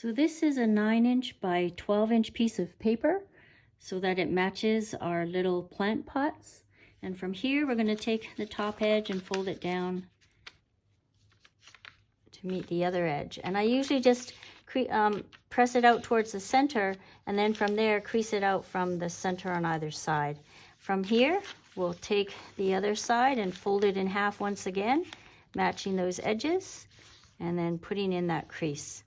So this is a 9-inch by 12-inch piece of paper so that it matches our little plant pots. And from here, we're going to take the top edge and fold it down to meet the other edge. And I usually just press it out towards the center, and then from there, crease it out from the center on either side. From here, we'll take the other side and fold it in half once again, matching those edges, and then putting in that crease.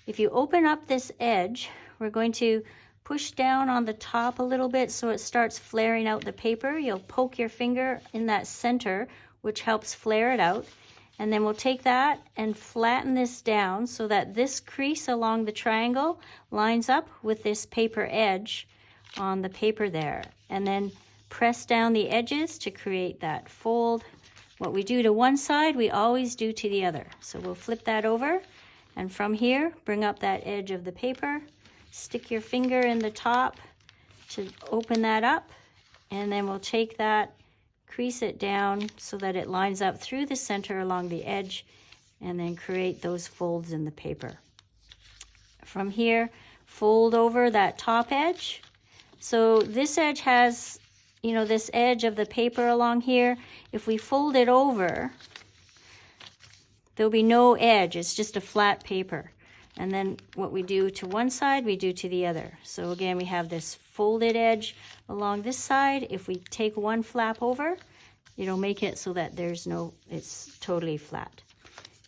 If you open up this edge, we're going to push down on the top a little bit so it starts flaring out the paper. You'll poke your finger in that center, which helps flare it out. And then we'll take that and flatten this down so that this crease along the triangle lines up with this paper edge on the paper there. And then press down the edges to create that fold. What we do to one side, we always do to the other. So we'll flip that over. And from here, bring up that edge of the paper, stick your finger in the top to open that up, and then we'll take that, crease it down so that it lines up through the center along the edge, and then create those folds in the paper. From here, fold over that top edge. So this edge has, this edge of the paper along here. If we fold it over, there'll be no edge, it's just a flat paper. And then what we do to one side, we do to the other. So again, we have this folded edge along this side. If we take one flap over, it'll make it so that it's totally flat.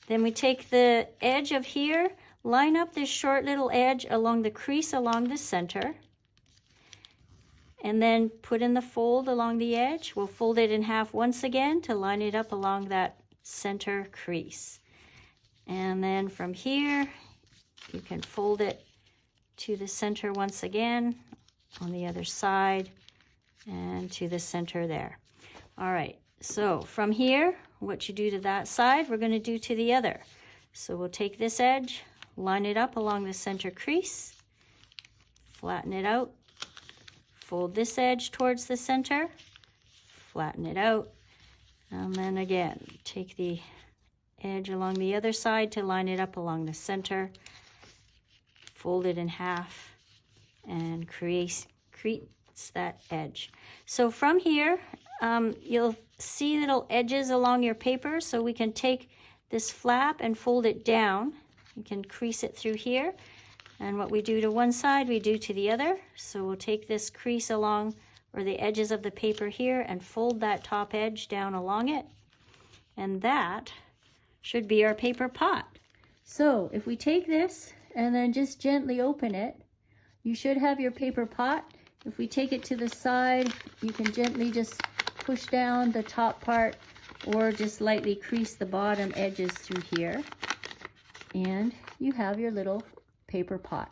Then we take the edge of here, line up this short little edge along the crease along the center, and then put in the fold along the edge. We'll fold it in half once again to line it up along that center crease. And then from here, you can fold it to the center once again on the other side and to the center there. All right, so from here, what you do to that side, we're going to do to the other. So we'll take this edge, line it up along the center crease, flatten it out, fold this edge towards the center, flatten it out, and then again, take the edge along the other side to line it up along the center, fold it in half, and creates that edge. So from here, you'll see little edges along your paper, so we can take this flap and fold it down. You can crease it through here, and what we do to one side, we do to the other. So we'll take this crease along, or the edges of the paper here, and fold that top edge down along it. And that should be our paper pot. So if we take this and then just gently open it, you should have your paper pot. If we take it to the side, you can gently just push down the top part or just lightly crease the bottom edges through here. And you have your little paper pot.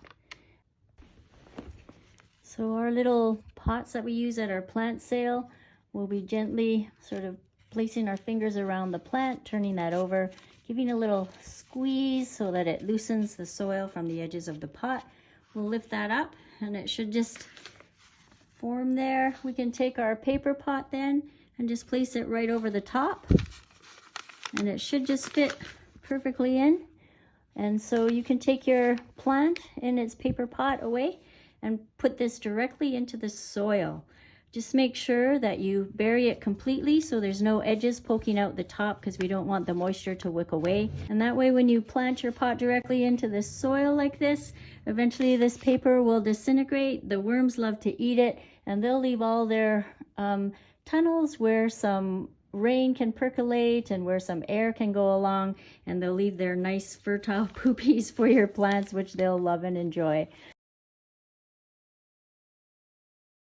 So our little pots that we use at our plant sale, we'll be gently sort of placing our fingers around the plant, turning that over, giving a little squeeze so that it loosens the soil from the edges of the pot. We'll lift that up and it should just form there. We can take our paper pot then and just place it right over the top, and it should just fit perfectly in. And so you can take your plant in its paper pot away and put this directly into the soil. Just make sure that you bury it completely so there's no edges poking out the top, because we don't want the moisture to wick away. And that way, when you plant your pot directly into the soil like this, eventually this paper will disintegrate. The worms love to eat it, and they'll leave all their tunnels where some rain can percolate and where some air can go along, and they'll leave their nice fertile poopies for your plants, which they'll love and enjoy.